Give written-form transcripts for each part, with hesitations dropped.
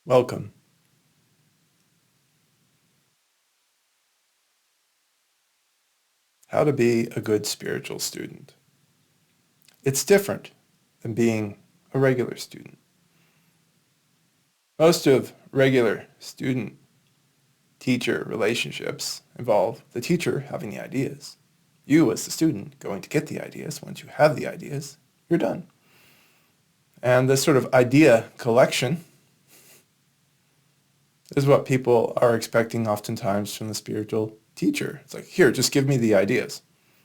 Welcome. How to be a good spiritual student. It's different than being a regular student. Most of regular student-teacher relationships involve the teacher having the ideas. You, as the student, going to get the ideas. Once you have the ideas, you're done. And this sort of idea collection is what people are expecting oftentimes from the spiritual teacher. It's like, here, just give me the ideas.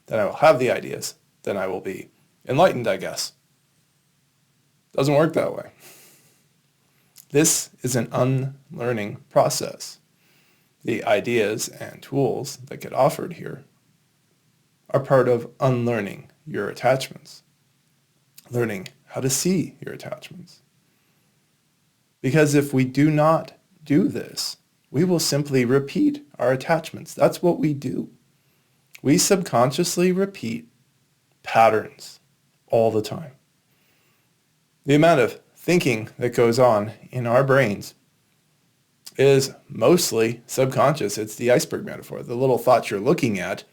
Then I will have the ideas. Then I will be enlightened, I guess. Doesn't work that way. This is an unlearning process. The ideas and tools that get offered here are part of unlearning your attachments, learning how to see your attachments. Because if we do not do this, we will simply repeat our attachments. That's what we do. We subconsciously repeat patterns all the time. The amount of thinking that goes on in our brains is mostly subconscious. It's the iceberg metaphor. The little thoughts you're looking at,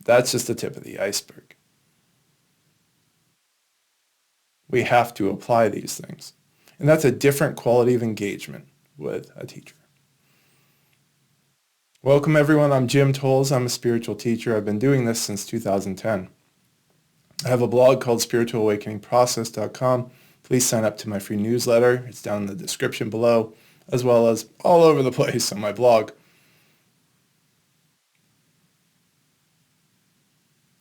that's just the tip of the iceberg. We have to apply these things. And that's a different quality of engagement with a teacher. Welcome everyone, I'm Jim Tolles. I'm a spiritual teacher. I've been doing this since 2010. I have a blog called spiritualawakeningprocess.com. Please sign up to my free newsletter. It's down in the description below, as well as all over the place on my blog.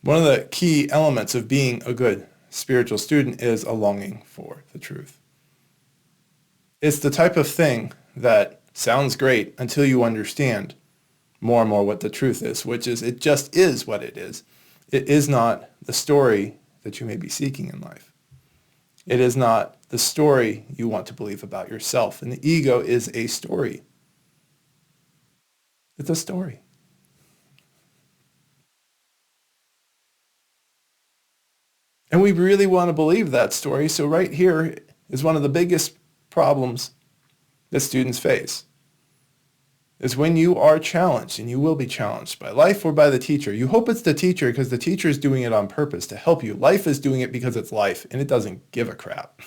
One of the key elements of being a good spiritual student is a longing for the truth. It's the type of thing that sounds great until you understand more and more what the truth is, which is it just is what it is. It is not the story that you may be seeking in life. It is not the story you want to believe about yourself. And the ego is a story. It's a story. And we really want to believe that story. So right here is one of the biggest problems that students face. Is when you are challenged, and you will be challenged by life or by the teacher. You hope it's the teacher because the teacher is doing it on purpose to help you. Life is doing it because it's life, and it doesn't give a crap.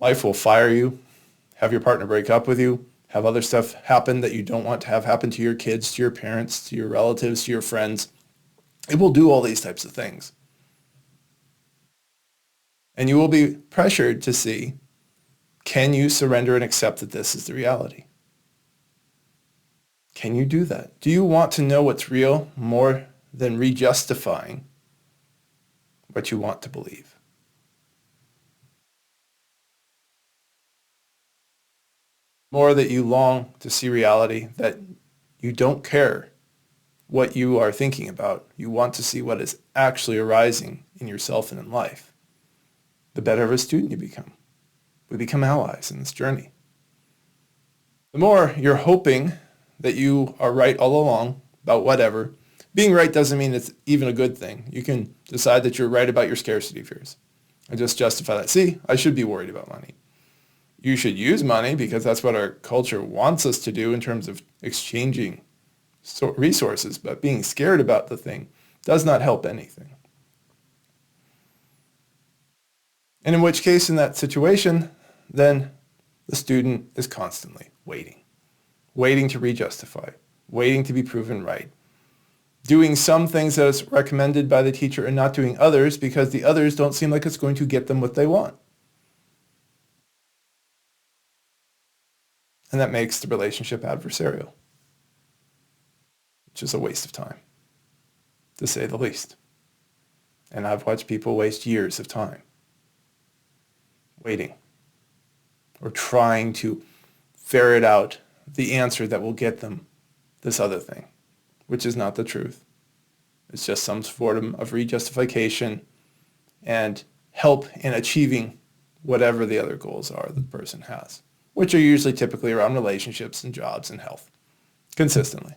Life will fire you, have your partner break up with you, have other stuff happen that you don't want to have happen to your kids, to your parents, to your relatives, to your friends. It will do all these types of things. And you will be pressured to see, can you surrender and accept that this is the reality? Can you do that? Do you want to know what's real more than re-justifying what you want to believe? More that you long to see reality, that you don't care what you are thinking about. You want to see what is actually arising in yourself and in life. The better of a student you become. We become allies in this journey. The more you're hoping that you are right all along about whatever. Being right doesn't mean it's even a good thing. You can decide that you're right about your scarcity fears and just justify that. See, I should be worried about money. You should use money because that's what our culture wants us to do in terms of exchanging resources, but being scared about the thing does not help anything. And in which case, in that situation, then the student is constantly waiting to re-justify, waiting to be proven right, doing some things that is recommended by the teacher and not doing others because the others don't seem like it's going to get them what they want. And that makes the relationship adversarial, which is a waste of time, to say the least. And I've watched people waste years of time waiting or trying to ferret out the answer that will get them this other thing, which is not the truth. It's just some form of re-justification and help in achieving whatever the other goals are that the person has, which are usually typically around relationships and jobs and health, consistently.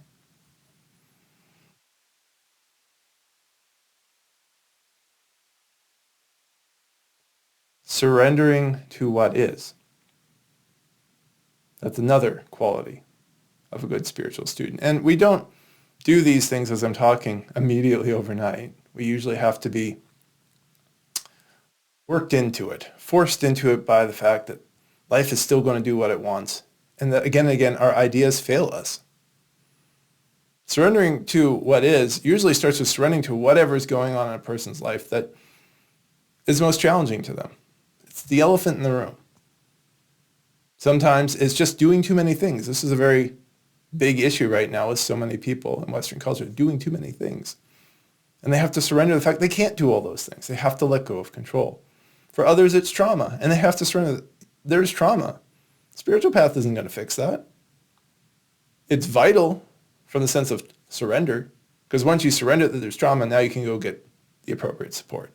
surrendering to what is. That's another quality of a good spiritual student. And we don't do these things as I'm talking immediately overnight. We usually have to be worked into it, forced into it by the fact that life is still going to do what it wants. And that again and again, our ideas fail us. Surrendering to what is usually starts with surrendering to whatever is going on in a person's life that is most challenging to them. It's the elephant in the room. Sometimes it's just doing too many things. This is a very big issue right now with so many people in Western culture, doing too many things. And they have to surrender to the fact they can't do all those things. They have to let go of control. For others, it's trauma, and they have to surrender. There's trauma. Spiritual path isn't going to fix that. It's vital from the sense of surrender, because once you surrender that there's trauma, now you can go get the appropriate support.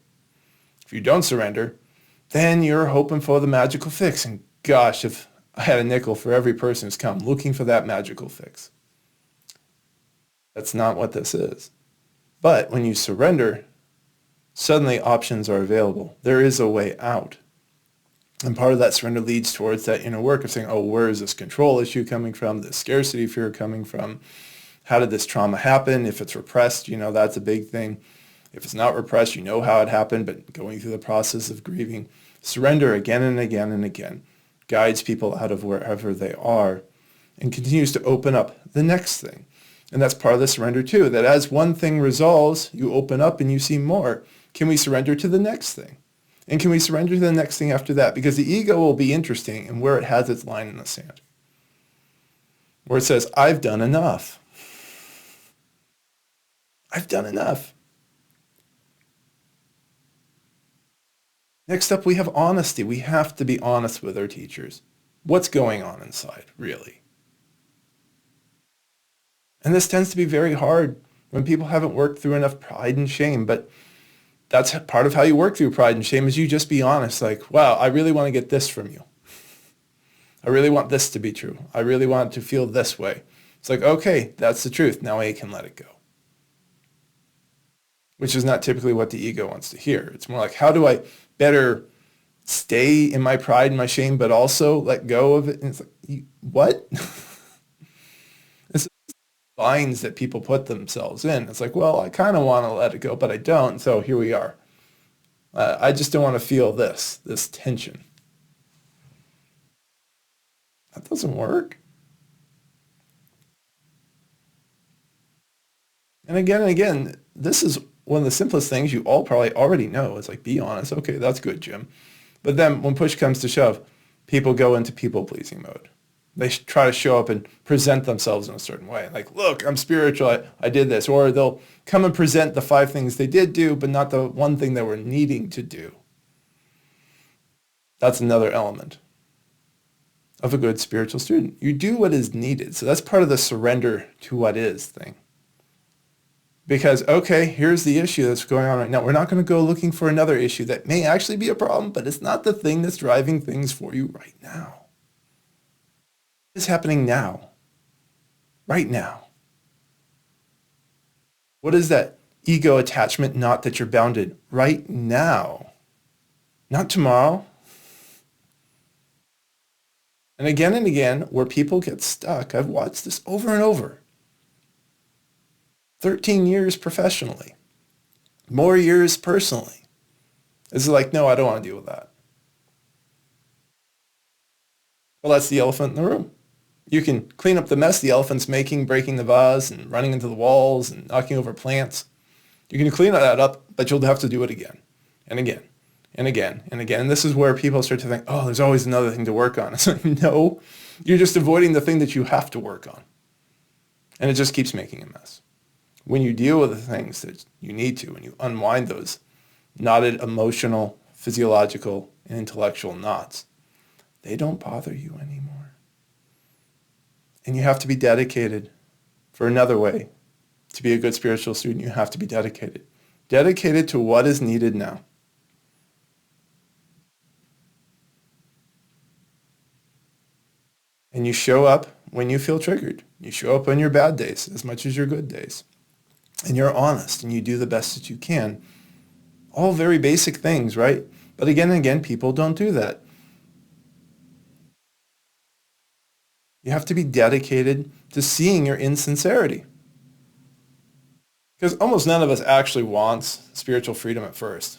If you don't surrender, then you're hoping for the magical fix. And gosh, if I had a nickel for every person who's come looking for that magical fix. That's not what this is. But when you surrender, suddenly options are available. There is a way out. And part of that surrender leads towards that inner work of saying, oh, where is this control issue coming from? This scarcity fear coming from? How did this trauma happen? If it's repressed, that's a big thing. If it's not repressed, you know how it happened, but going through the process of grieving, surrender again and again and again guides people out of wherever they are and continues to open up the next thing. And that's part of the surrender too, that as one thing resolves, you open up and you see more. Can we surrender to the next thing? And can we surrender to the next thing after that? Because the ego will be interesting in where it has its line in the sand. Where it says, I've done enough. I've done enough. Next up, we have honesty. We have to be honest with our teachers. What's going on inside, really? And this tends to be very hard when people haven't worked through enough pride and shame. But that's part of how you work through pride and shame is you just be honest. Like, wow, I really want to get this from you. I really want this to be true. I really want to feel this way. It's like, okay, that's the truth. Now I can let it go. Which is not typically what the ego wants to hear. It's more like, how do I better stay in my pride and my shame, but also let go of it? And it's like, what? It's binds that people put themselves in. It's like, well, I kind of want to let it go, but I don't. So here we are. I just don't want to feel this tension. That doesn't work. And again, this is one of the simplest things you all probably already know. It's like, be honest. Okay, that's good, Jim. But then when push comes to shove, people go into people-pleasing mode. They try to show up and present themselves in a certain way. Like, look, I'm spiritual. I did this. Or they'll come and present the 5 things they did do, but not the one thing they were needing to do. That's another element of a good spiritual student. You do what is needed. So that's part of the surrender to what is thing. Because, okay, here's the issue that's going on right now. We're not going to go looking for another issue that may actually be a problem, but it's not the thing that's driving things for you right now. It's happening now. Right now. What is that ego attachment knot that you're bounded right now? Not tomorrow. And again, where people get stuck, I've watched this over and over. 13 years professionally, more years personally. It's like, no, I don't want to deal with that. Well, that's the elephant in the room. You can clean up the mess the elephant's making, breaking the vase and running into the walls and knocking over plants. You can clean that up, but you'll have to do it again and again and again and again. And this is where people start to think, oh, there's always another thing to work on. It's like, no, you're just avoiding the thing that you have to work on. And it just keeps making a mess. When you deal with the things that you need to, when you unwind those knotted emotional, physiological, and intellectual knots, they don't bother you anymore. And you have to be dedicated. For another way, to be a good spiritual student, you have to be dedicated. Dedicated to what is needed now. And you show up when you feel triggered. You show up on your bad days as much as your good days. And you're honest and you do the best that you can. All very basic things, right? But again and again, people don't do that. You have to be dedicated to seeing your insincerity. Because almost none of us actually wants spiritual freedom at first.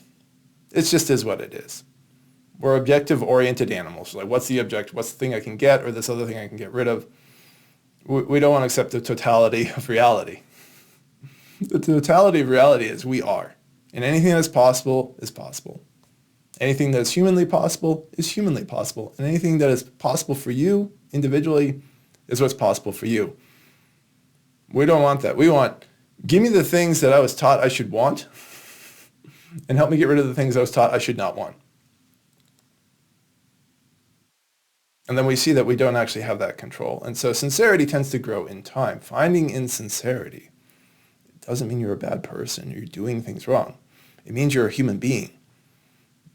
It just is what it is. We're objective-oriented animals. Like, what's the objective? What's the thing I can get, or this other thing I can get rid of? We don't want to accept the totality of reality. The totality of reality is we are. And anything that's possible is possible. Anything that's humanly possible is humanly possible. And anything that is possible for you individually is what's possible for you. We don't want that. We want, give me the things that I was taught I should want and help me get rid of the things I was taught I should not want. And then we see that we don't actually have that control. And so sincerity tends to grow in time. Finding insincerity doesn't mean you're a bad person or you're doing things wrong. It means you're a human being.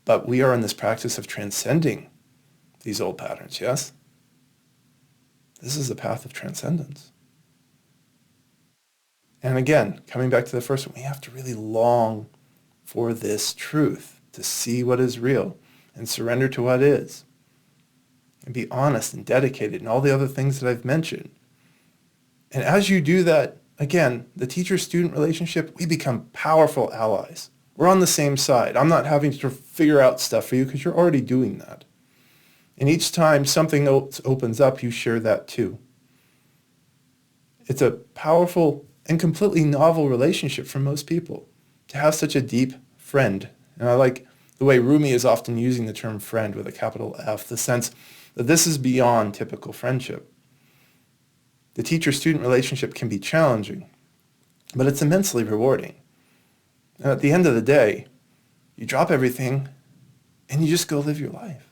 But we are in this practice of transcending these old patterns, yes? This is the path of transcendence. And again, coming back to the first one, we have to really long for this truth, to see what is real and surrender to what is. And be honest and dedicated and all the other things that I've mentioned. And as you do that, again, the teacher-student relationship, we become powerful allies. We're on the same side. I'm not having to figure out stuff for you because you're already doing that. And each time something else opens up, you share that too. It's a powerful and completely novel relationship for most people to have such a deep friend. And I like the way Rumi is often using the term friend with a capital F, the sense that this is beyond typical friendship. The teacher-student relationship can be challenging, but it's immensely rewarding. And at the end of the day, you drop everything and you just go live your life.